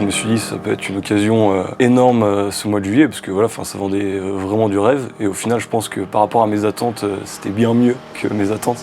Je me suis dit ça peut être une occasion énorme ce mois de juillet parce que voilà, ça vendait vraiment du rêve et au final je pense que par rapport à mes attentes, c'était bien mieux que mes attentes.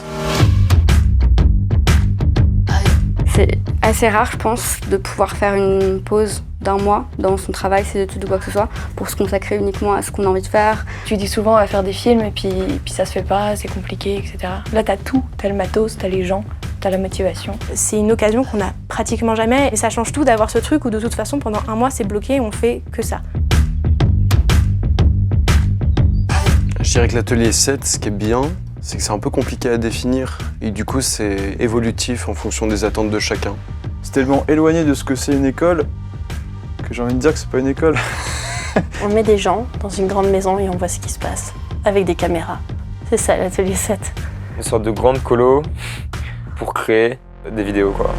C'est assez rare, je pense, de pouvoir faire une pause d'un mois dans son travail, ses études ou quoi que ce soit, pour se consacrer uniquement à ce qu'on a envie de faire. Tu dis souvent à faire des films et puis ça se fait pas, c'est compliqué, etc. Là, t'as tout, t'as le matos, t'as les gens, t'as la motivation. C'est une occasion qu'on n'a pratiquement jamais et ça change tout d'avoir ce truc où de toute façon, pendant un mois, c'est bloqué et on fait que ça. Je dirais que l'atelier 7, ce qui est bien, c'est que c'est un peu compliqué à définir et du coup c'est évolutif en fonction des attentes de chacun. C'est tellement éloigné de ce que c'est une école que j'ai envie de dire que c'est pas une école. On met des gens dans une grande maison et on voit ce qui se passe, avec des caméras. C'est ça l'atelier 7. Une sorte de grande colo pour créer des vidéos, quoi.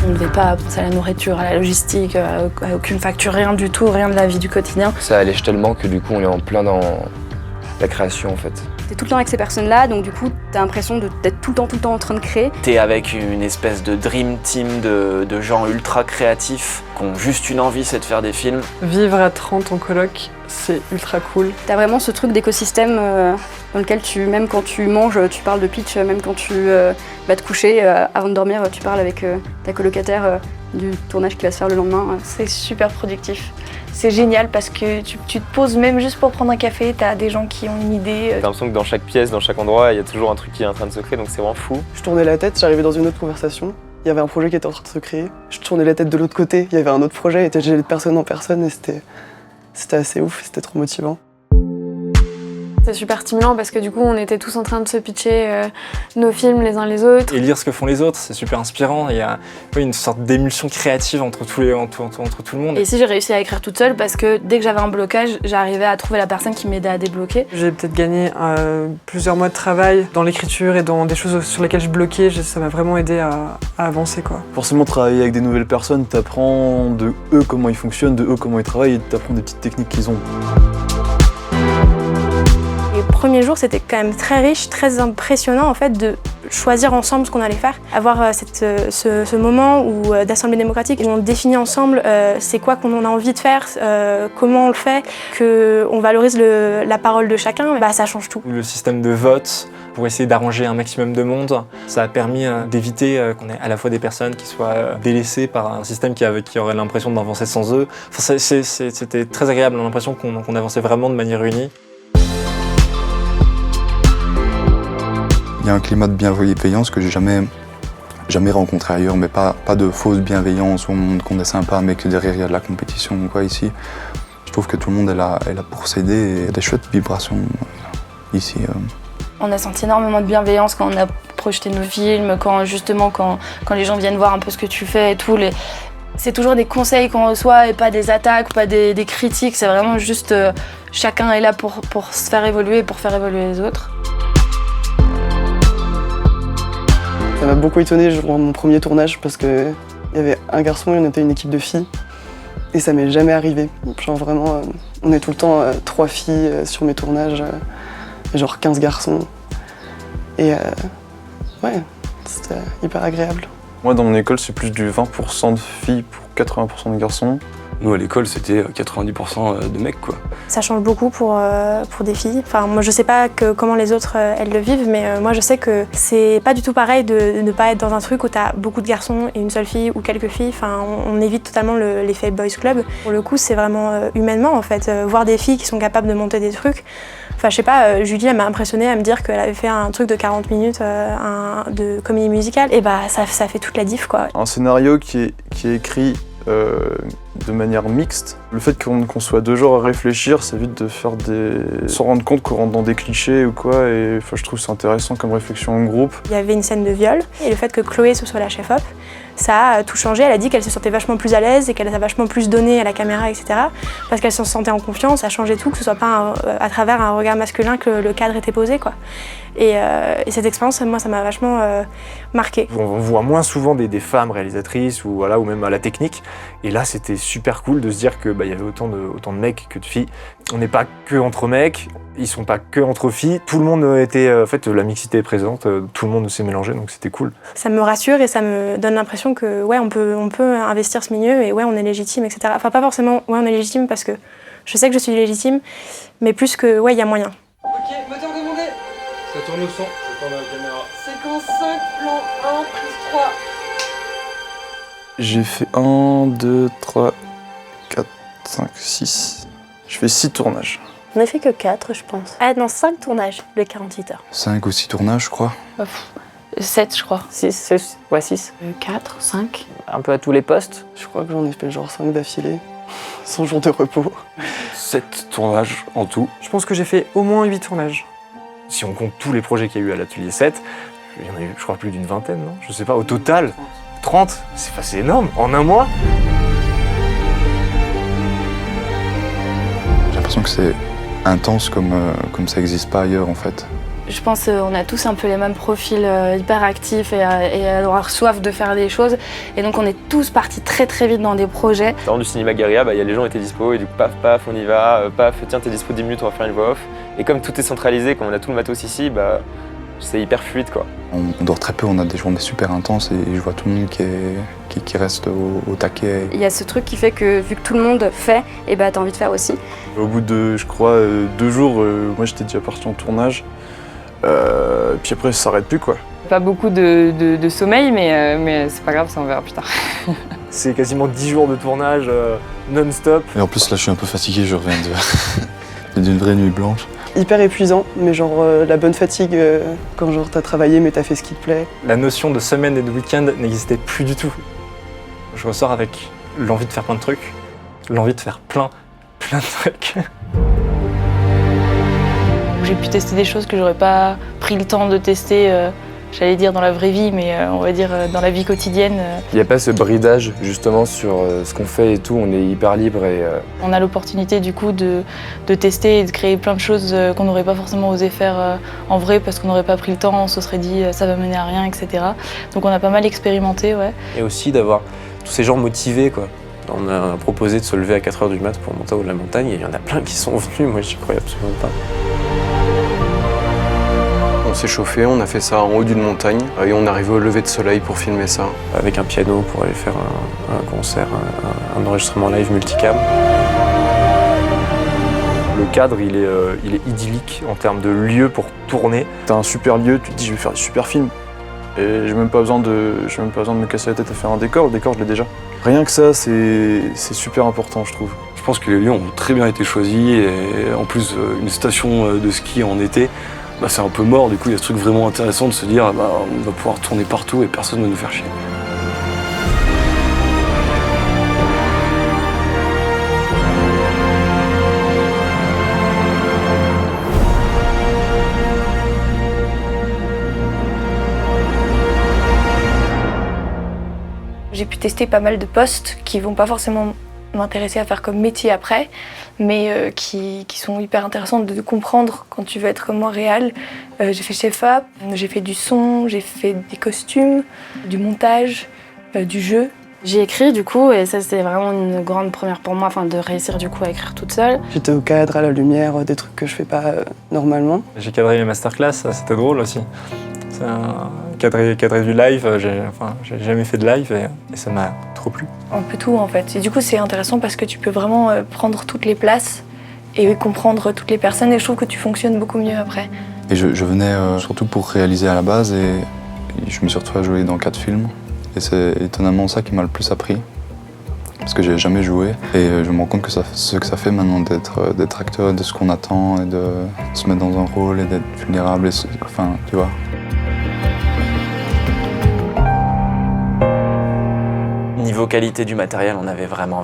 On ne devait pas penser à la nourriture, à la logistique, à aucune facture, rien du tout, rien de la vie du quotidien. Ça allège tellement que du coup on est en plein dans la création en fait. T'es tout le temps avec ces personnes-là, donc du coup, t'as l'impression d'être tout le temps en train de créer. T'es avec une espèce de dream team de gens ultra créatifs qui ont juste une envie, c'est de faire des films. Vivre à 30 en coloc, c'est ultra cool. T'as vraiment ce truc d'écosystème dans lequel même quand tu manges, tu parles de pitch, même quand tu vas te coucher, avant de dormir, tu parles avec ta colocataire du tournage qui va se faire le lendemain. C'est super productif. C'est génial parce que tu te poses même juste pour prendre un café, t'as des gens qui ont une idée. T'as l'impression que dans chaque pièce, dans chaque endroit, il y a toujours un truc qui est en train de se créer, donc c'est vraiment fou. Je tournais la tête, j'arrivais dans une autre conversation, il y avait un projet qui était en train de se créer. Je tournais la tête de l'autre côté, il y avait un autre projet, et j'allais de personne en personne et c'était assez ouf, c'était trop motivant. C'est super stimulant parce que du coup on était tous en train de se pitcher nos films les uns les autres. Et lire ce que font les autres, c'est super inspirant. Il y a une sorte d'émulsion créative entre tout le monde. Et ici j'ai réussi à écrire toute seule parce que dès que j'avais un blocage, j'arrivais à trouver la personne qui m'aidait à débloquer. J'ai peut-être gagné plusieurs mois de travail dans l'écriture et dans des choses sur lesquelles je bloquais. Ça m'a vraiment aidé à avancer, quoi. Forcément, travailler avec des nouvelles personnes, t'apprends de eux comment ils fonctionnent, de eux comment ils travaillent et t'apprends des petites techniques qu'ils ont. Les premiers jours, c'était quand même très riche, très impressionnant en fait de choisir ensemble ce qu'on allait faire. Avoir ce moment d'assemblée démocratique où on définit ensemble c'est quoi qu'on a envie de faire, comment on le fait, qu'on valorise la parole de chacun, ça change tout. Le système de vote pour essayer d'arranger un maximum de monde, ça a permis d'éviter qu'on ait à la fois des personnes qui soient délaissées par un système qui aurait l'impression d'avancer sans eux. Enfin, c'était très agréable, on a l'impression qu'on avançait vraiment de manière unie. Il y a un climat de bienveillance que j'ai jamais rencontré ailleurs, mais pas de fausse bienveillance où on montre qu'on est sympa mais que derrière il y a de la compétition ou quoi ici. Je trouve que tout le monde est là pour s'aider et il y a des chouettes vibrations ici. On a senti énormément de bienveillance quand on a projeté nos films, quand les gens viennent voir un peu ce que tu fais et tout. C'est toujours des conseils qu'on reçoit et pas des attaques, pas des critiques. C'est vraiment juste chacun est là pour se faire évoluer et pour faire évoluer les autres. Ça m'a beaucoup étonné mon premier tournage parce qu'il y avait un garçon et on était une équipe de filles. Et ça m'est jamais arrivé. Genre vraiment, on est tout le temps 3 filles sur mes tournages, genre 15 garçons. Et ouais, c'était hyper agréable. Moi dans mon école c'est plus du 20% de filles pour 80% de garçons. Nous à l'école c'était 90% de mecs quoi. Ça change beaucoup pour des filles. Enfin, moi je sais pas comment les autres elles le vivent, mais moi je sais que c'est pas du tout pareil de ne pas être dans un truc où t'as beaucoup de garçons et une seule fille ou quelques filles. Enfin, on évite totalement l'effet boys club. Pour le coup, c'est vraiment humainement en fait. Voir des filles qui sont capables de monter des trucs. Enfin, je sais pas, Julie elle m'a impressionnée à me dire qu'elle avait fait un truc de 40 minutes de comédie musicale. Et ça fait toute la diff quoi. Un scénario qui est écrit de manière mixte. Le fait qu'on soit 2 jours à réfléchir, ça évite de faire sans rendre compte qu'on rentre dans des clichés ou quoi. Et je trouve c'est intéressant comme réflexion en groupe. Il y avait une scène de viol et le fait que Chloé ce soit la chef-op, ça a tout changé. Elle a dit qu'elle se sentait vachement plus à l'aise et qu'elle a vachement plus donné à la caméra, etc. Parce qu'elle se sentait en confiance, ça a changé tout, que ce soit pas à travers un regard masculin que le cadre était posé, quoi. Et cette expérience, moi, ça m'a vachement marquée. On voit moins souvent des femmes réalisatrices ou même à la technique. Et là, c'était super cool de se dire qu'il y avait autant de mecs que de filles On n'est pas que entre mecs, ils sont pas que entre filles. Tout le monde était, en fait, la mixité est présente, tout le monde s'est mélangé, donc c'était cool. Ça me rassure et ça me donne l'impression que ouais, on peut investir ce milieu et ouais, on est légitime, etc. Enfin, pas forcément, ouais, on est légitime parce que je sais que je suis légitime, mais plus que ouais, il y a moyen. Ok, moteur demandé. Ça tourne au son, je tourne à la caméra. Séquence 5, plan 1, prise 3. J'ai fait 1, 2, 3, 4, 5, 6. Je fais 6 tournages. On n'a fait que 4, je pense. Ah non, 5 tournages de 48 heures. 5 ou 6 tournages, je crois. 7, je crois. 6, ouais 6. 4, 5. Un peu à tous les postes. Je crois que j'en ai fait genre 5 d'affilée, sans jour de repos. 7 tournages en tout. Je pense que j'ai fait au moins 8 tournages. Si on compte tous les projets qu'il y a eu à l'atelier 7, il y en a eu, je crois, plus d'une vingtaine, non? Je sais pas, au total, 30, c'est énorme, en un mois. J'ai l'impression que c'est intense comme ça n'existe pas ailleurs, en fait. Je pense qu'on a tous un peu les mêmes profils hyper actifs et avoir soif de faire des choses. Et donc on est tous partis très très vite dans des projets. Dans du cinéma guérilla, y a les gens étaient dispo et du coup paf paf on y va, paf tiens t'es dispo 10 minutes on va faire une voix off. Et comme tout est centralisé, comme on a tout le matos ici, c'est hyper fluide quoi. On dort très peu, on a des journées super intenses et je vois tout le monde qui reste au taquet. Il y a ce truc qui fait que vu que tout le monde fait, et t'as envie de faire aussi. Au bout de, je crois, 2 jours, moi j'étais déjà parti en tournage. Puis après ça s'arrête plus quoi. Pas beaucoup de sommeil mais c'est pas grave, ça on verra plus tard. C'est quasiment 10 jours de tournage non-stop. Et en plus là je suis un peu fatigué, je reviens d'une vraie nuit blanche. Hyper épuisant, mais genre la bonne fatigue quand genre t'as travaillé mais t'as fait ce qui te plaît. La notion de semaine et de week-end n'existait plus du tout. Je ressors avec l'envie de faire plein de trucs, l'envie de faire plein de trucs. J'ai pu tester des choses que j'aurais pas pris le temps de tester, j'allais dire dans la vraie vie, mais on va dire dans la vie quotidienne. Il n'y a pas ce bridage justement sur ce qu'on fait et tout, on est hyper libre et... On a l'opportunité du coup de tester et de créer plein de choses qu'on n'aurait pas forcément osé faire en vrai parce qu'on n'aurait pas pris le temps, on se serait dit ça va mener à rien, etc. Donc on a pas mal expérimenté, ouais. Et aussi d'avoir tous ces gens motivés quoi. On a proposé de se lever à 4h du mat pour monter au haut de la montagne et il y en a plein qui sont venus, moi j'y croyais absolument pas. On s'est chauffé, on a fait ça en haut d'une montagne et on est arrivé au lever de soleil pour filmer ça. Avec un piano pour aller faire un concert, un enregistrement live multicam. Le cadre, il est idyllique en termes de lieu pour tourner. T'as un super lieu, tu te dis je vais faire un super film. Et j'ai même pas besoin de me casser la tête à faire un décor, le décor je l'ai déjà. Rien que ça, c'est super important je trouve. Je pense que les lieux ont très bien été choisis et en plus une station de ski en été, c'est un peu mort, du coup il y a ce truc vraiment intéressant de se dire on va pouvoir tourner partout et personne ne va nous faire chier. J'ai pu tester pas mal de postes qui vont pas forcément m'intéresser à faire comme métier après, mais qui sont hyper intéressants de comprendre quand tu veux être comme moi réel. J'ai fait chef-op, j'ai fait du son, j'ai fait des costumes, du montage, du jeu. J'ai écrit du coup et ça c'était vraiment une grande première pour moi, de réussir du coup à écrire toute seule. J'étais au cadre, à la lumière, des trucs que je fais pas normalement. J'ai cadré les masterclass, c'était drôle aussi. Cadrer du live, j'ai jamais fait de live et ça m'a trop plu. Un peu tout en fait. Et du coup c'est intéressant parce que tu peux vraiment prendre toutes les places et comprendre toutes les personnes et je trouve que tu fonctionnes beaucoup mieux après. Et je venais surtout pour réaliser à la base et je me suis retrouvé à jouer dans 4 films. Et c'est étonnamment ça qui m'a le plus appris. Parce que j'ai jamais joué et je me rends compte que ce que ça fait maintenant d'être acteur, de ce qu'on attend et de se mettre dans un rôle et d'être vulnérable, tu vois. Niveau qualité du matériel, on avait vraiment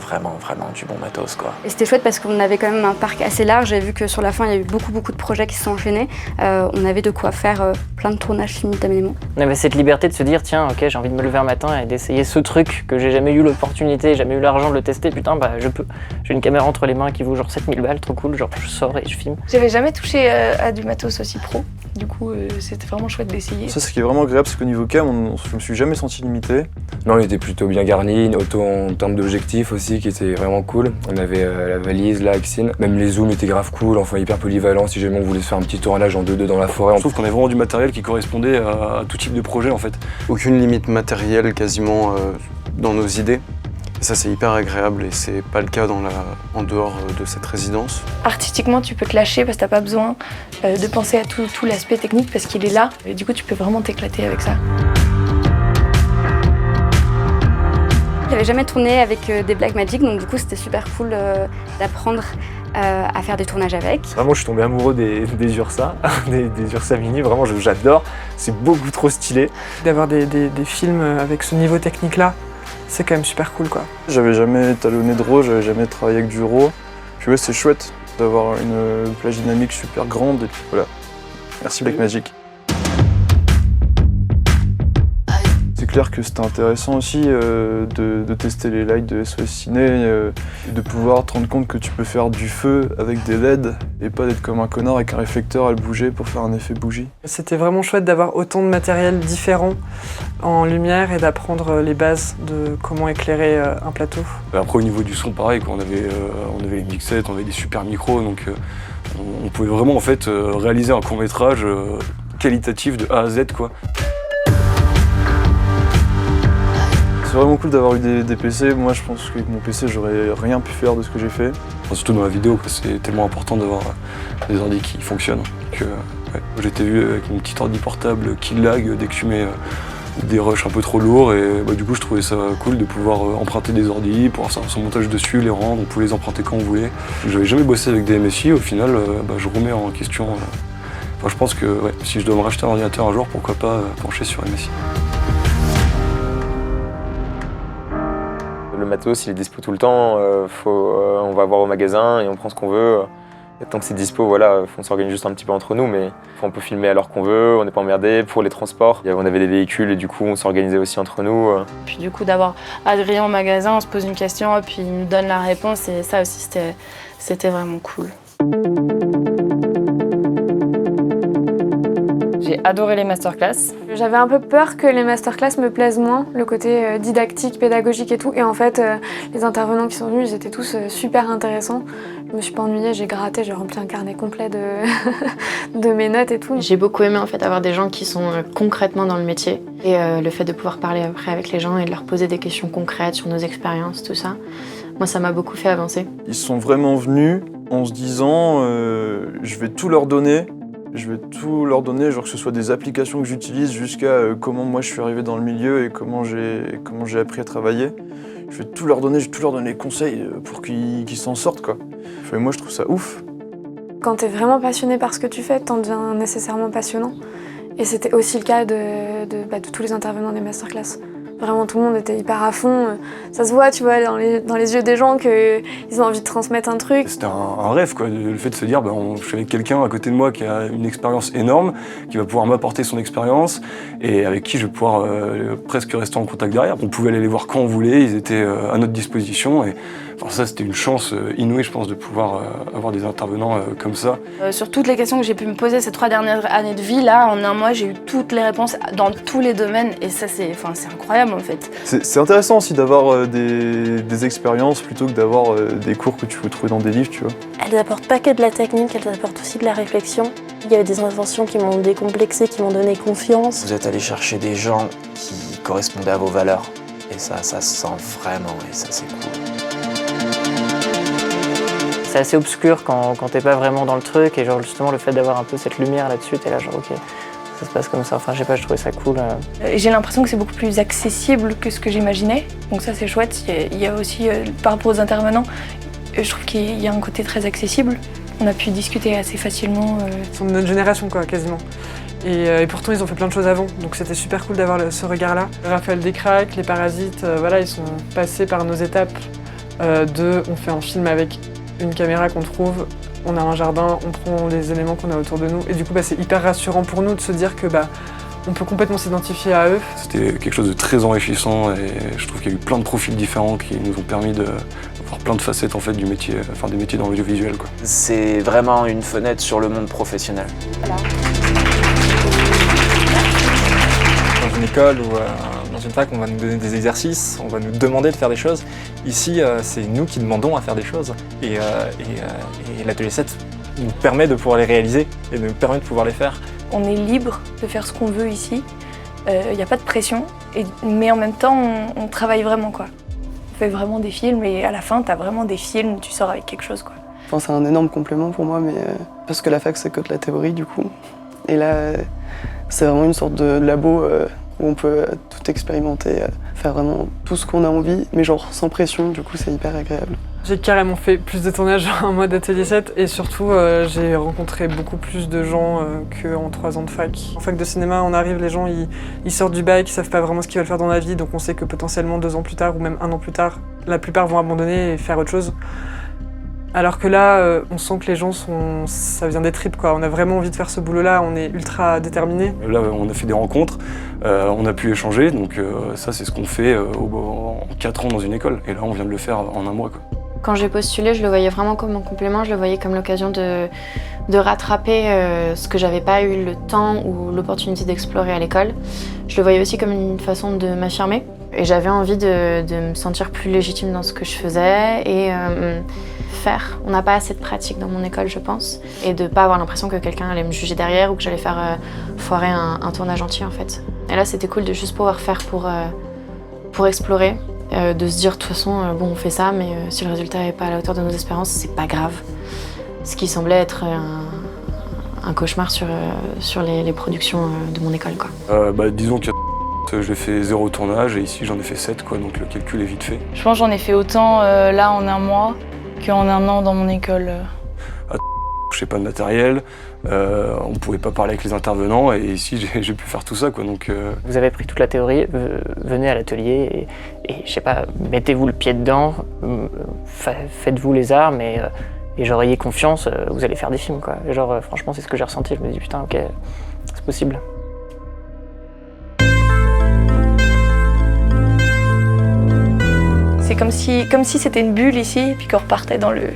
du bon matos quoi. Et c'était chouette parce qu'on avait quand même un parc assez large. J'ai vu que sur la fin, il y a eu beaucoup de projets qui se sont enchaînés. On avait de quoi faire plein de tournages simultanément. On avait cette liberté de se dire tiens, ok, j'ai envie de me lever un matin et d'essayer ce truc que j'ai jamais eu l'opportunité, jamais eu l'argent de le tester. Putain, je peux. J'ai une caméra entre les mains qui vaut genre 7000 balles, trop cool. Genre je sors et je filme. J'avais jamais touché à du matos aussi pro. Du coup, c'était vraiment chouette d'essayer. Ça, ce qui est vraiment agréable, c'est qu'au niveau cam, je me suis jamais senti limité. Non, il était plutôt bien garni. une auto en termes d'objectifs aussi qui était vraiment cool. On avait la valise, là, Axine. Même les zooms étaient grave cool, enfin hyper polyvalents si jamais on voulait se faire un petit tournage en 2-2 dans la forêt. Je trouve qu'on avait vraiment du matériel qui correspondait à tout type de projet en fait. Aucune limite matérielle quasiment dans nos idées. Et ça c'est hyper agréable et c'est pas le cas en dehors de cette résidence. Artistiquement, tu peux te lâcher parce que t'as pas besoin de penser à tout l'aspect technique parce qu'il est là. Et du coup, tu peux vraiment t'éclater avec ça. J'avais jamais tourné avec des Blackmagic, donc du coup c'était super cool d'apprendre à faire des tournages avec. Vraiment, je suis tombé amoureux des Ursa, des Ursa Mini, vraiment j'adore, c'est beaucoup trop stylé. D'avoir des films avec ce niveau technique-là, c'est quand même super cool quoi. J'avais jamais talonné de RAW, j'avais jamais travaillé avec du RAW. Puis ouais, c'est chouette d'avoir une plage dynamique super grande et puis voilà. Merci Blackmagic. C'est clair que c'était intéressant aussi de tester les lights de SOS Ciné et de pouvoir te rendre compte que tu peux faire du feu avec des LED et pas d'être comme un connard avec un réflecteur à le bouger pour faire un effet bougie. C'était vraiment chouette d'avoir autant de matériel différent en lumière et d'apprendre les bases de comment éclairer un plateau. Après au niveau du son pareil, on avait les mixettes, on avait des super micros, donc on pouvait vraiment en fait réaliser un court-métrage qualitatif de A à Z quoi. C'est vraiment cool d'avoir eu des PC. Moi, je pense qu'avec mon PC, j'aurais rien pu faire de ce que j'ai fait. Enfin, surtout dans la vidéo, c'est tellement important d'avoir des ordi qui fonctionnent. Ouais. J'étais vu avec une petite ordi portable qui lag dès que tu mets des rushs un peu trop lourds. Et du coup, je trouvais ça cool de pouvoir emprunter des ordis, pouvoir faire son montage dessus, les rendre. On pouvait les emprunter quand on voulait. J'avais jamais bossé avec des MSI. Au final, je remets en question. Je pense que si je dois me racheter un ordinateur un jour, pourquoi pas pencher sur MSI. Le matos, il est dispo tout le temps, on va voir au magasin et on prend ce qu'on veut. Et tant que c'est dispo, voilà, on s'organise juste un petit peu entre nous, mais on peut filmer à l'heure qu'on veut, on n'est pas emmerdé. Pour les transports, on avait des véhicules et du coup on s'organisait aussi entre nous. Puis du coup d'avoir Adrien au magasin, on se pose une question et puis il nous donne la réponse et ça aussi c'était vraiment cool. J'ai adoré les masterclass. J'avais un peu peur que les masterclass me plaisent moins, le côté didactique, pédagogique et tout. Et en fait, les intervenants qui sont venus, ils étaient tous super intéressants. Je me suis pas ennuyée, j'ai gratté, j'ai rempli un carnet complet de mes notes et tout. J'ai beaucoup aimé en fait avoir des gens qui sont concrètement dans le métier. Et le fait de pouvoir parler après avec les gens et de leur poser des questions concrètes sur nos expériences, tout ça. Moi, ça m'a beaucoup fait avancer. Ils sont vraiment venus en se disant je vais tout leur donner. Je vais tout leur donner, genre que ce soit des applications que j'utilise jusqu'à comment moi je suis arrivé dans le milieu et comment j'ai appris à travailler. Je vais tout leur donner, les conseils pour qu'ils s'en sortent quoi. Et moi je trouve ça ouf. Quand t'es vraiment passionné par ce que tu fais, t'en deviens nécessairement passionnant. Et c'était aussi le cas de tous les intervenants des masterclass. Vraiment, tout le monde était hyper à fond. Ça se voit, tu vois, dans les yeux des gens qu'ils ont envie de transmettre un truc. C'était un rêve, quoi, le fait de se dire, je suis avec quelqu'un à côté de moi qui a une expérience énorme, qui va pouvoir m'apporter son expérience et avec qui je vais pouvoir presque rester en contact derrière. On pouvait aller les voir quand on voulait, ils étaient à notre disposition. Et ça, c'était une chance inouïe, je pense, de pouvoir avoir des intervenants comme ça. Sur toutes les questions que j'ai pu me poser ces 3 dernières années de vie, là, en un mois, j'ai eu toutes les réponses dans tous les domaines. Et ça, c'est incroyable, en fait. C'est intéressant aussi d'avoir des expériences plutôt que d'avoir des cours que tu peux trouver dans des livres, tu vois. Elles apportent pas que de la technique, elles apportent aussi de la réflexion. Il y avait des inventions qui m'ont décomplexé, qui m'ont donné confiance. Vous êtes allé chercher des gens qui correspondaient à vos valeurs. Et ça se sent vraiment, et ça, c'est cool. C'est assez obscur quand t'es pas vraiment dans le truc et genre justement le fait d'avoir un peu cette lumière là-dessus, t'es là genre ok, ça se passe comme ça, enfin je sais pas, je trouvais ça cool. J'ai l'impression que c'est beaucoup plus accessible que ce que j'imaginais, donc ça c'est chouette. Il y a aussi, par rapport aux intervenants, je trouve qu'il y a un côté très accessible. On a pu discuter assez facilement. Ils sont de notre génération quoi, quasiment. Et pourtant ils ont fait plein de choses avant, donc c'était super cool d'avoir ce regard-là. Raphaël Descraques, les Parasites, voilà, ils sont passés par nos étapes on fait un film avec une caméra qu'on trouve, on a un jardin, on prend les éléments qu'on a autour de nous et du coup c'est hyper rassurant pour nous de se dire que on peut complètement s'identifier à eux. C'était quelque chose de très enrichissant et je trouve qu'il y a eu plein de profils différents qui nous ont permis de voir plein de facettes en fait du métier, des métiers dans l'audiovisuel quoi. C'est vraiment une fenêtre sur le monde professionnel. Dans une école ou dans une fac, on va nous donner des exercices, on va nous demander de faire des choses. Ici, c'est nous qui demandons à faire des choses. Et l'atelier 7 nous permet de pouvoir les réaliser et nous permet de pouvoir les faire. On est libre de faire ce qu'on veut ici. Il n'y a pas de pression, mais en même temps, on travaille vraiment, quoi. On fait vraiment des films et à la fin, tu as vraiment des films où tu sors avec quelque chose, quoi. Enfin, c'est un énorme complément pour moi, mais parce que la fac, c'est que de la théorie, du coup. Et là, c'est vraiment une sorte de labo où on peut tout expérimenter, faire vraiment tout ce qu'on a envie, mais genre sans pression, du coup, c'est hyper agréable. J'ai carrément fait plus de tournages en mode atelier 7 et surtout j'ai rencontré beaucoup plus de gens qu'en 3 ans de fac. En fac de cinéma, on arrive, les gens ils sortent du bac, ils savent pas vraiment ce qu'ils veulent faire dans la vie, donc on sait que potentiellement 2 ans plus tard ou même 1 an plus tard, la plupart vont abandonner et faire autre chose. Alors que là, on sent que les gens ça vient des tripes, quoi. On a vraiment envie de faire ce boulot-là, on est ultra déterminés. Là, on a fait des rencontres, on a pu échanger, donc ça c'est ce qu'on fait en 4 ans dans une école. Et là, on vient de le faire en 1 mois, quoi. Quand j'ai postulé, je le voyais vraiment comme un complément, je le voyais comme l'occasion de rattraper ce que j'avais pas eu le temps ou l'opportunité d'explorer à l'école. Je le voyais aussi comme une façon de m'affirmer. Et j'avais envie de me sentir plus légitime dans ce que je faisais et faire. On n'a pas assez de pratique dans mon école, je pense. Et de pas avoir l'impression que quelqu'un allait me juger derrière ou que j'allais faire foirer un tournage entier, en fait. Et là, c'était cool de juste pouvoir faire pour explorer. De se dire de toute façon, bon, on fait ça, mais si le résultat n'est pas à la hauteur de nos espérances, c'est pas grave. Ce qui semblait être un cauchemar sur les productions de mon école, quoi. Disons que j'ai fait 0 tournage et ici j'en ai fait 7, quoi, donc le calcul est vite fait. Je pense que j'en ai fait autant là en 1 mois qu'en 1 an dans mon école. Je sais pas de matériel, on pouvait pas parler avec les intervenants et ici j'ai pu faire tout ça, quoi, donc... Vous avez pris toute la théorie, venez à l'atelier et je sais pas, mettez-vous le pied dedans, faites-vous les armes et genre ayez confiance, vous allez faire des films, quoi. Et genre franchement c'est ce que j'ai ressenti, je me dis putain ok, c'est possible. C'est comme si c'était une bulle ici et puis qu'on repartait dans le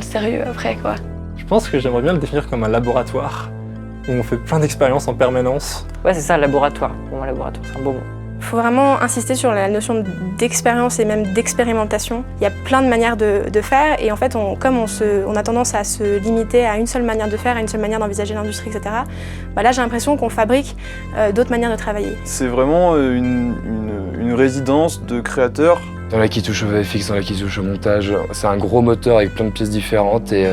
sérieux après, quoi. Je pense que j'aimerais bien le définir comme un laboratoire où on fait plein d'expériences en permanence. Ouais, c'est ça, laboratoire. Pour moi, laboratoire, c'est un beau mot. Il faut vraiment insister sur la notion d'expérience et même d'expérimentation. Il y a plein de manières de faire et en fait, comme on a tendance à se limiter à une seule manière de faire, à une seule manière d'envisager l'industrie, etc., là, j'ai l'impression qu'on fabrique d'autres manières de travailler. C'est vraiment une résidence de créateurs. Dans la qui touche au VFX, dans la qui touche au montage, c'est un gros moteur avec plein de pièces différentes et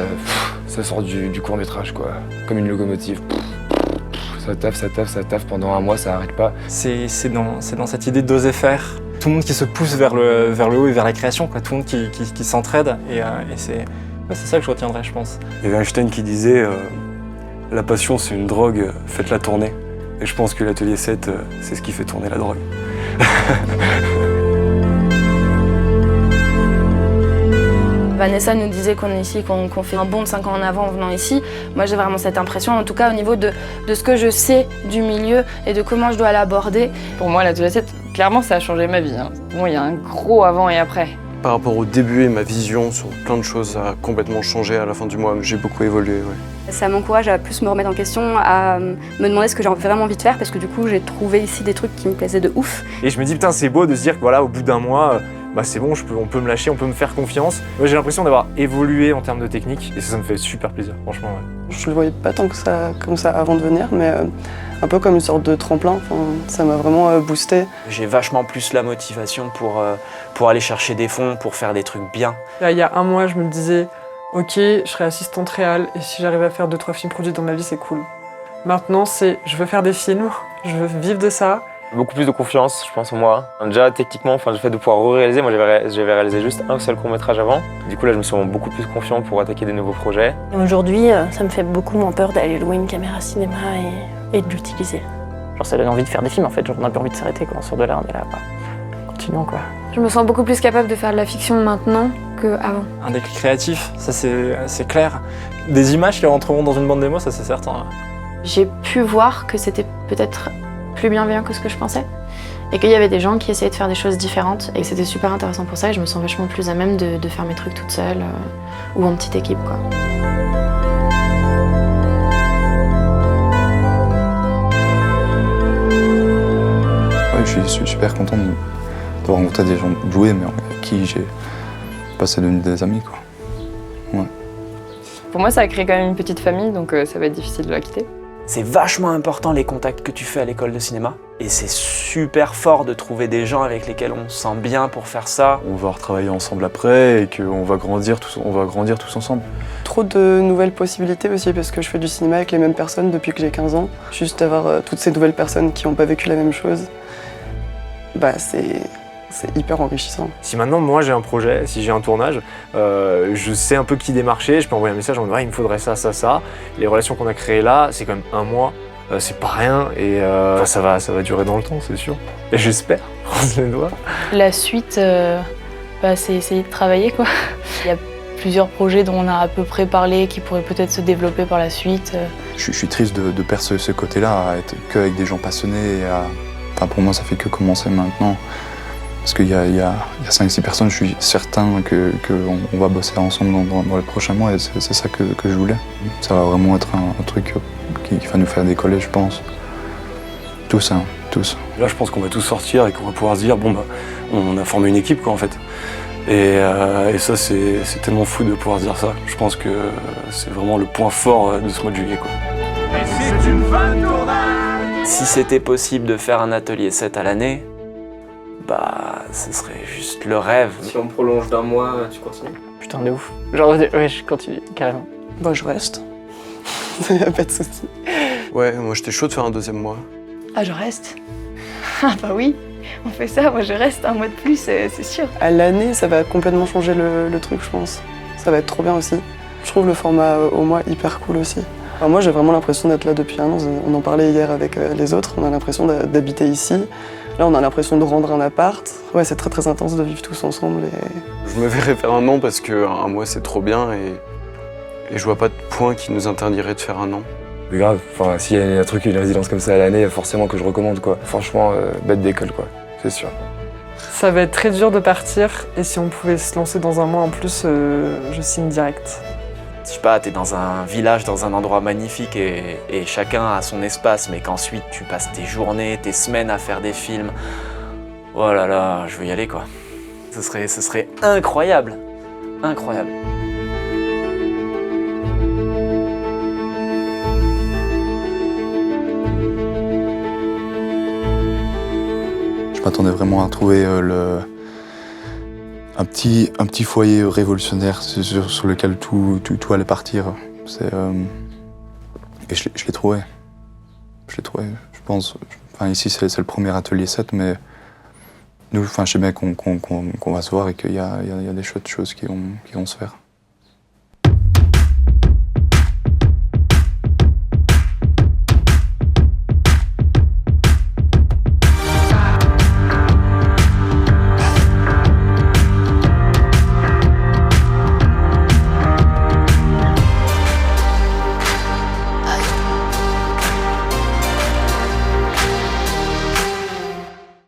ça sort du court-métrage, quoi. Comme une locomotive. Ça taffe pendant 1 mois, ça arrête pas. C'est dans cette idée d'oser faire. Tout le monde qui se pousse vers le haut et vers la création, quoi. Tout le monde qui s'entraide et c'est ça que je retiendrai, je pense. Il y avait Einstein qui disait la passion c'est une drogue, faites-la tourner. Et je pense que l'atelier 7, c'est ce qui fait tourner la drogue. Vanessa nous disait qu'on est ici, qu'on fait un bond de 5 ans en avant en venant ici. Moi j'ai vraiment cette impression, en tout cas au niveau de ce que je sais du milieu et de comment je dois l'aborder. Pour moi l'atelier 7, clairement ça a changé ma vie. Bon, il y a un gros avant et après. Par rapport au début et ma vision sur plein de choses a complètement changé à la fin du mois, j'ai beaucoup évolué. Ouais. Ça m'encourage à plus me remettre en question, à me demander ce que j'ai vraiment envie de faire parce que du coup j'ai trouvé ici des trucs qui me plaisaient de ouf. Et je me dis putain c'est beau de se dire que voilà, au bout d'1 mois, c'est bon, on peut me lâcher, on peut me faire confiance. Moi j'ai l'impression d'avoir évolué en termes de technique et ça me fait super plaisir, franchement. Ouais. Je le voyais pas tant que ça, comme ça avant de venir, mais un peu comme une sorte de tremplin, ça m'a vraiment boosté. J'ai vachement plus la motivation pour aller chercher des fonds, pour faire des trucs bien. Là, il y a 1 mois, je me disais, ok, je serai assistante réal et si j'arrive à faire 2-3 films produits dans ma vie, c'est cool. Maintenant, je veux faire des films, je veux vivre de ça. Beaucoup plus de confiance, je pense, en moi. Déjà, techniquement, le fait de pouvoir réaliser, moi j'avais réalisé juste un seul court-métrage avant. Du coup, là, je me sens beaucoup plus confiant pour attaquer des nouveaux projets. Aujourd'hui, ça me fait beaucoup moins peur d'aller louer une caméra cinéma et de l'utiliser. Genre, ça donne envie de faire des films, en fait. Genre, on n'a plus envie de s'arrêter, quoi. On sort de là, on est là, continuons, quoi. Je me sens beaucoup plus capable de faire de la fiction maintenant qu'avant. Un déclic créatif, ça c'est clair. Des images qui rentreront dans une bande démo, ça c'est certain. J'ai pu voir que c'était peut-être plus bienveillant que ce que je pensais et qu'il y avait des gens qui essayaient de faire des choses différentes et c'était super intéressant pour ça et je me sens vachement plus à même de faire mes trucs toute seule ou en petite équipe, quoi. que je suis super content de rencontrer des gens doués, mais avec qui j'ai passé devenir des amis, quoi. Ouais. Pour moi, ça a créé quand même une petite famille, donc ça va être difficile de la quitter. C'est vachement important les contacts que tu fais à l'école de cinéma. Et c'est super fort de trouver des gens avec lesquels on se sent bien pour faire ça. On va retravailler ensemble après et qu'on va grandir tous ensemble. Trop de nouvelles possibilités aussi parce que je fais du cinéma avec les mêmes personnes depuis que j'ai 15 ans. Juste avoir toutes ces nouvelles personnes qui n'ont pas vécu la même chose, bah c'est hyper enrichissant. Si maintenant, moi, j'ai un projet, si j'ai un tournage, je sais un peu qui démarcher, je peux envoyer un message en disant il me faudrait ça, ça, ça. Les relations qu'on a créées là, c'est quand même 1 mois, c'est pas rien et ça va durer dans le temps, c'est sûr. Et j'espère, croise les doigts. La suite, c'est essayer de travailler, quoi. Il y a plusieurs projets dont on a à peu près parlé qui pourraient peut-être se développer par la suite. Je suis triste de perdre ce côté-là, à être qu'avec des gens passionnés. Enfin, pour moi, ça fait que commencer maintenant. Parce qu'il y a 5-6 personnes, je suis certain qu'on va bosser ensemble dans les prochains mois et c'est ça que je voulais. Ça va vraiment être un truc qui va nous faire décoller, je pense. Tous. Là, je pense qu'on va tous sortir et qu'on va pouvoir se dire, bon, bah, on a formé une équipe, quoi, en fait. Et ça, c'est tellement fou de pouvoir se dire ça. Je pense que c'est vraiment le point fort de ce mois de juillet, quoi. Et c'est une fin de tournage. Si c'était possible de faire un atelier 7 à l'année, bah, ce serait juste le rêve. Si on prolonge d'1 mois, tu continues? Putain, de ouf. Genre, ouais, je continue, carrément. Bah, je reste. Y'a pas de souci. Ouais, moi j'étais chaud de faire un 2e mois. Ah, je reste? Ah bah oui, on fait ça, moi je reste 1 mois de plus, c'est sûr. À l'année, ça va complètement changer le truc, je pense. Ça va être trop bien aussi. Je trouve le format au mois hyper cool aussi. Enfin, moi, j'ai vraiment l'impression d'être là depuis 1 an. On en parlait hier avec les autres. On a l'impression d'habiter ici. Là, on a l'impression de rendre un appart. Ouais, c'est très très intense de vivre tous ensemble. Je me verrais faire 1 an parce que 1 mois c'est trop bien et je vois pas de point qui nous interdirait de faire 1 an. Mais grave, enfin, s'il y a un truc, une résidence comme ça à l'année, forcément que je recommande, quoi. Franchement, bête d'école, quoi, c'est sûr. Ça va être très dur de partir et si on pouvait se lancer dans 1 mois en plus, je signe direct. Je sais pas, t'es dans un village, dans un endroit magnifique et chacun a son espace, mais qu'ensuite tu passes tes journées, tes semaines à faire des films. Oh là là, je veux y aller, quoi. Ce serait incroyable. Incroyable. Je m'attendais vraiment à trouver un petit foyer révolutionnaire sur lequel tout allait partir. Et je l'ai trouvé. Je pense. Enfin, ici, c'est le premier atelier 7, mais nous, je sais bien qu'on va se voir et qu'il y a des chouettes choses qui vont se faire.